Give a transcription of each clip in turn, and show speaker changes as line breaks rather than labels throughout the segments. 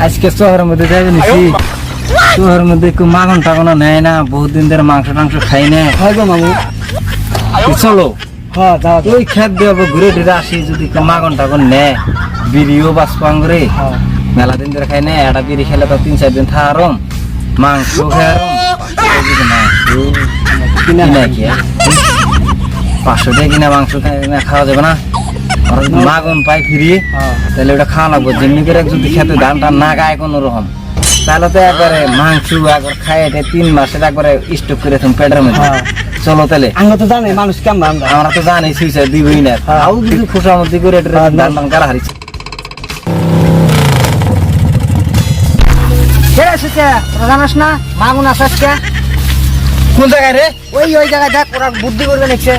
আজকে শহরের মধ্যে যাবে নাকি? শহরের মধ্যে একটু মাখন টাখন নেয় না, বহুত দিন ধরে মাংস টাংস খাই না।
হয়তো মামু
চলো
হ্যাঁ যাও
ওই খেত দিয়ে ঘুরে টুরে আসি, যদি মাখন টাখন নেয় বিড়িও বাঁচপাং রে। মেলা দিন ধরে খাই না, একটা বিড়ি খেলে তো 3-4 দিন থাকারম, মাংস খাই কিনা কি 500 টাকা কিনা মাংস খাওয়া যাবে না। মাগন পাই ফিরি তাহলে ওটা খাওয়া লাগবে। যেমনি করে যদি খেতে ধান টান না গায়ে কোনো রকম, তাহলে তো একবারে মাংস একবার খাই 3 মাসের একবারে স্টক করে তুমি পেটের মধ্যে। চলো তাহলে
আমরা তো জানি মানুষ কেমন
আমরা তো জানি সুইসাইড দিবই না, তাও কিছু খুশামতি করে ধান টান কারা হারিছে।
জানাস না মাগুন আছে আজকে
কোন জায়গায় রে?
ওই জায়গায় দেখ ওরা বুদ্ধি করবে দেখছে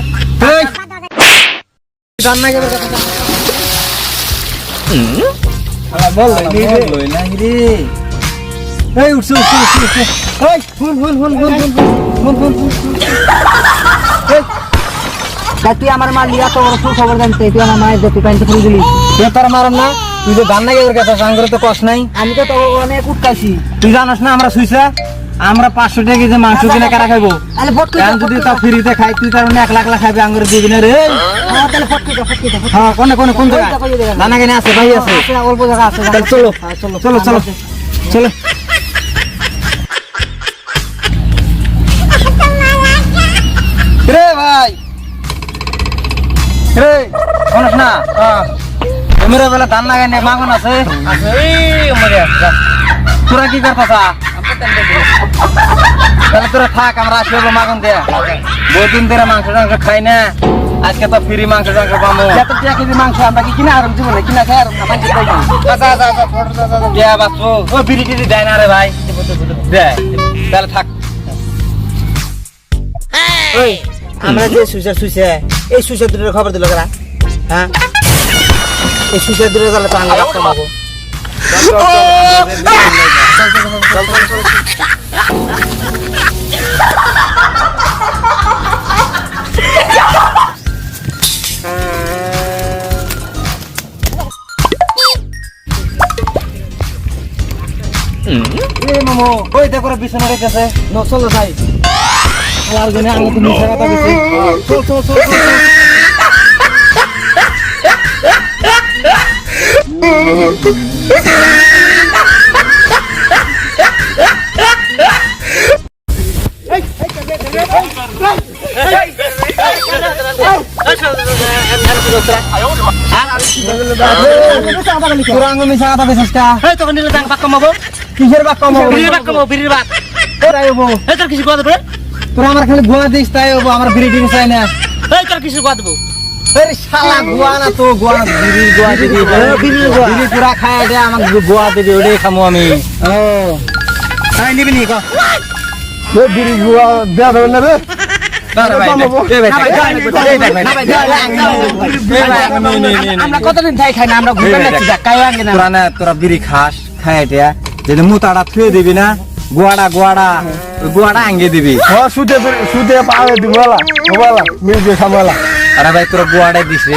তুই আমার মার লিয়া তো খবর জানতে তুই আমার মায়ের তুই প্যান্ট খুলে দিলি
তোর মারম না, তুই যে ধান নাকি ওর কাছে সাঙ্গরে তো কষ্ট নাই।
আমি তো অনেক উঠকাইছি
তুই জানাস না আমরা সুইসা আমরা 500 টাকা কেজি মাংস কিনে কারা খাইবো? যদি তা ফ্রিতে খাই তুই তার 1 লাখ খাবি আঙ্গুর দিবি না রে। হ্যাঁ কোন জায়গা দানা কিনে আছে ভাই আছে
অল্প জায়গা আছে
চলো চলো চলো চলো রে ভাই রে শোনস না মেরে বেলা ধান লাগাই নে মাগন আছে তোরা কি করতেছা? তাহলে তোরা থাক, আমরা আসবো মাগন দেয়া। বহুদিন ধরে মাংস টাংস খাই না, আজকে তো ফ্রি মাংস টাংস পাবো।
এত টাকা কেজি মাংস আমরা কি কিনা আর জীবনে কিনা খাই আর
বাঁচবো ও বিড়ি টিড়ি দেয় না রে ভাই, দেয় তাহলে থাক।
আমরা যে সুইসে এই সুইসে দূরের খবর দিল কারা? হ্যাঁ এই সুইসে দূরে গেলে তো আমরা রাখতে পাবো।
মামু ওই দেখো বিছানা রেখেছে,
চলো ভাই
আর জন্য আমি তো মিশা কথা বলছি। চল কিসের বাক কমাবো? তোরা আমার খালি গোয়া দিস তাই হবো, আমার বিড়ি টিড়ি চাই না। শালা গোয়া না তো গোয়া দিবি বিড়ি পুরা খাই দে, আমাকে গোয়া দিবি ওটাই খামো আমি।
নিবি নি
বিড়ি গুয়া দেওয়া দেবেন না রে?
আমরা কতদিন খাই খাই না আমরা ঘুরে যাচ্ছি
তোরা বিড়ি খাস খাই দিয়া যদি মুতাটা থুয়ে দিবি না, গোয়াটা আঙ্গে দিবি।
সুদে পাওয়া দিব মিউজিক সামালা।
আরে ভাই তোরা গোয়াটাই দিস রে,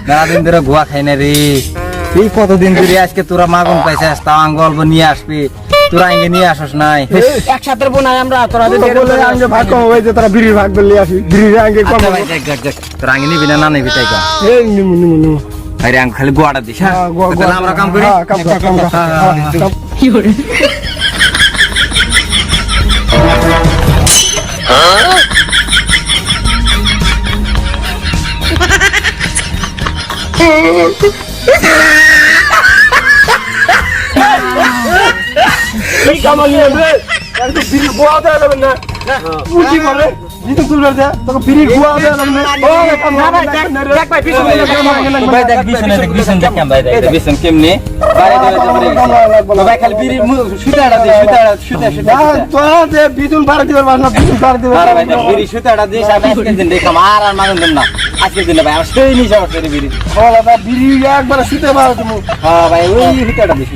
মেলা দিন ধরে গোয়া খাই না রে। এই কতদিন ধরে আজকে তোরা মাগন পাইছিস, তাও আঙ্গ অল্প নিয়ে আসবি, তোরা আঙ্গে নিয়ে আসস নাই।
একসাথে বোনাই আমরা তোরা
আঙ্গে ভাগ কম হয়েছে, তারা বিড়ির ভাগ করলে আসি বিড়ির আঙ্গে কম।
তোরা আঙ্গে নিবি না নিবি তাই কা?
নিমু
আরে আঙ্গ খালি গোয়াটা দিস। হ্যাঁ তাহলে আমরা কাম করি।
কি করে
বিড়ির গোয়া দেওয়া যাবেন না, উঠি করে জিতু তুলে দেয় তোকে বিড়ির গোয়া দেওয়া যাবে না।
ভাই দেখ বিছন দেখ কেমন, ভাই দেখ বিছন কেমনে বাইরে দেবে ভাই, খালি বিড়ি সুতাটা দে, সুতা
তোরা যে বিদুন পাড়া দিবার না, বিদুন পাড়া দিবার।
আরে ভাই দেখ বিড়ি সুতাটা দিস, আমি আজকে দিন দেখাম আর মাগন দেন না, আজকে দিন ভাই আমার সেই নিয়ে যাবো সেই বিড়ি।
ও দাদা বিড়ি একবার শীতে পাড়া দিব।
হ্যাঁ ভাই ওই সুতাটা দিস।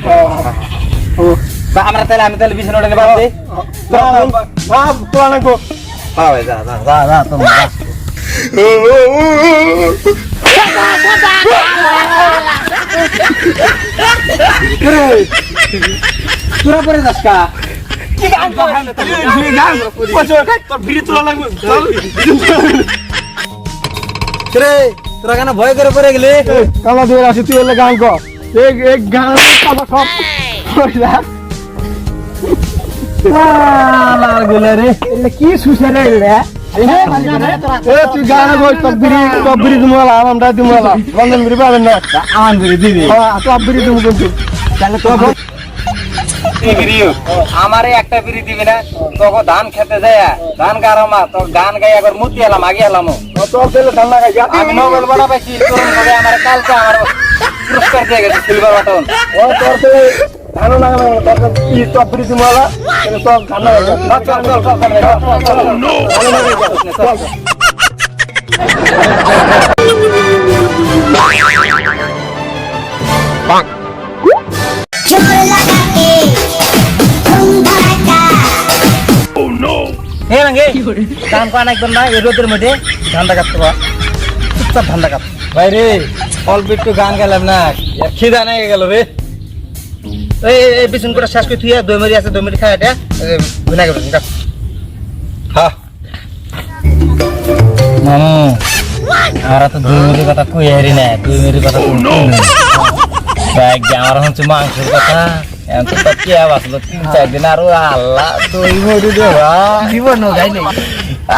আমরা তাহলে আমি তাহলে বিছন ওটা বাদ দে।
তোরা না গো
হ্যাঁ ভাই যা তোমরা তোরা পরে যাস কা
কি গান কর তুই গান পছর তোর বিড়ি তোলা লাগবে
রে তোরা কেন ভয় করে পড়ে গেলি
কালা দিয়ে আসি তুই এলে গান কর এক গান কালা সব কইলা
আর গুলা রে
এলে কি সুসে রে এ তুই গান কই তোর বিড়ি দিমলা আমরা দিমলা রঞ্জন বিড়ি পাবেন না
আমান করে দিবি
হ্যাঁ তোর বিড়ি দিমু কিন্তু
তাহলে তো আমারে একটা বিড়ি দিবি না তোকে ধান খেতে যায় ধান গারামা তোর গান গাই একবার মুতি এলাম আগে এলাম
তোর দিলে ধান লাগাই
আমি নোবেল বড় পাইছি তোর মধ্যে আমার কালকে আমার পুরস্কার দিয়ে গেছে সিলভার বাটন
ও তোর দিলে ধান লাগানো তোর কি তোর বিড়ি দিমলা তোর ধান লাগাই
চল চল চল চল
जोर लगा के धूम धड़का
হে নাকি কাম করা নাই কোন না এই রোদের মধ্যে ধান্দা কাটতে বা চুপচাপ ধান্দা কাট ভাই রে অল্প একটু গান গেলাম না খিদা নাই গেল রে এই বিছুন করে শেষ করে তুই দই মেরি আছে দই মেরি খাই এটা গুনা গেল কাট হ্যাঁ মামু আর তো দই মেরি কথা কই হারি না দই মেরি কথা কোন ভাই আমার হচ্ছে মাংসের কথা এত তো কি আওয়াজ হলো 3-4 দিন আর আল্লাহ দই মরি দে ভাই জীবন যাই নাই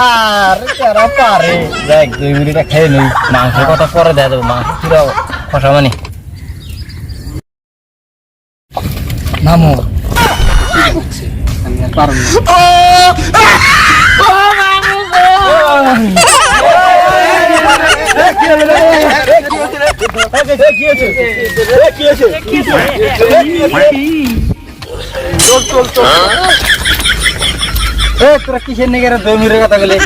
আর কারা পারে দেখ দই মরিটা খেয়ে নি মাংসের কথা পরে দেয়া যাবে মাংস পুরো খসা মানে নামো আমি আর পারব না তোরা কিসের নিয়ে দই মিরের কথা বলে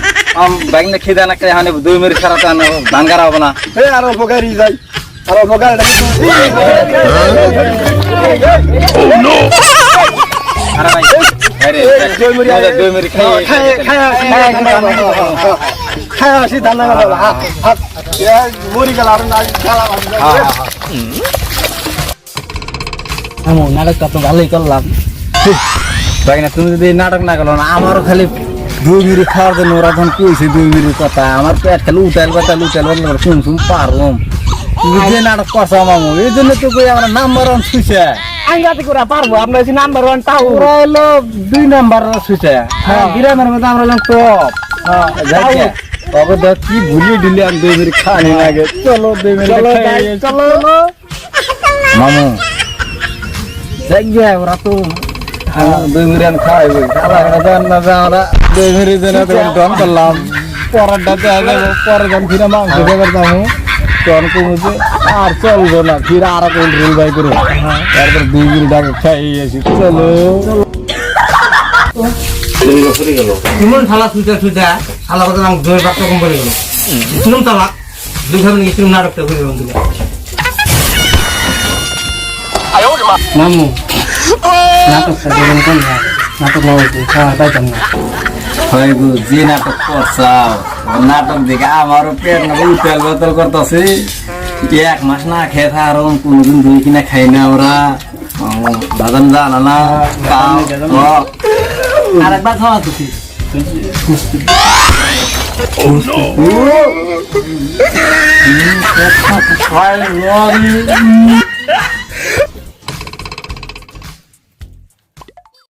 বাইক না খেয়ে দেয় না এখানে দই মিরি ছাড়া তো ধান গাড়া হবো না
আরো বগারি যাই আরো বগারি
আরে ভাই দই মিরি
খাই আসি ধান লাগা হাত মরি গেল আর না
নাটকটা তো ভালোই করলাম ভাই না তুমি যদি নাটক না করলো না আমারও খালি দুই মিরি খাওয়ার জন্য ওরা তখন কইছে দুই মিরির কথা আমার পেট খালি উঠাইল শুন শুন পারুম তুমি যে নাটক করছো মামু এই জন্য তো কই আমরা নাম্বার 1 সুইছে
আঙ্গাতি করে পারবো আপনার হচ্ছে নাম্বার 1 টাউ
ওরা হলো 2 নাম্বার সুইছে হ্যাঁ গ্রামের মধ্যে আমরা হলাম টপ যাই তবে দেখ কি ভুলিয়ে দিলে আমি দুই মিরি খানি লাগে চলো দুই মিরি
চলো
মামু যাই গে ওরা তো দুই মিরি আমি খাইবো সারা না আমরা দুই মিরি জন্য ডন করলাম পরেরটা দেখা যাবো পরের দিন ফিরে মাংস দেবার দামু তখন কমছে আর চলবো না ফিরে আরো কোন রুল বাই করে তারপর দুই মিরি টাকা খাইয়েছি চলো
ইমন শালা সুইটা শালা কথা আমি দুই বাক্য কম করে গেল শুনুন তালাক দুই ভাবে নাকি তুমি নাটকটা করে গেল
মামু
নাটকটা দেবেন কোন নাটক না হয়েছে খাওয়া পাইতাম না
হয় গো যে নাটক করছাও নাটক দেখে আমারও পেট না উতাল বাতাল করতেছে 1 মাস না খেয়ে থাকার কোনদিন দুই কিনা খাই না ওরা বাজান জানা না
আরেকবার খাওয়া তো
Oh no!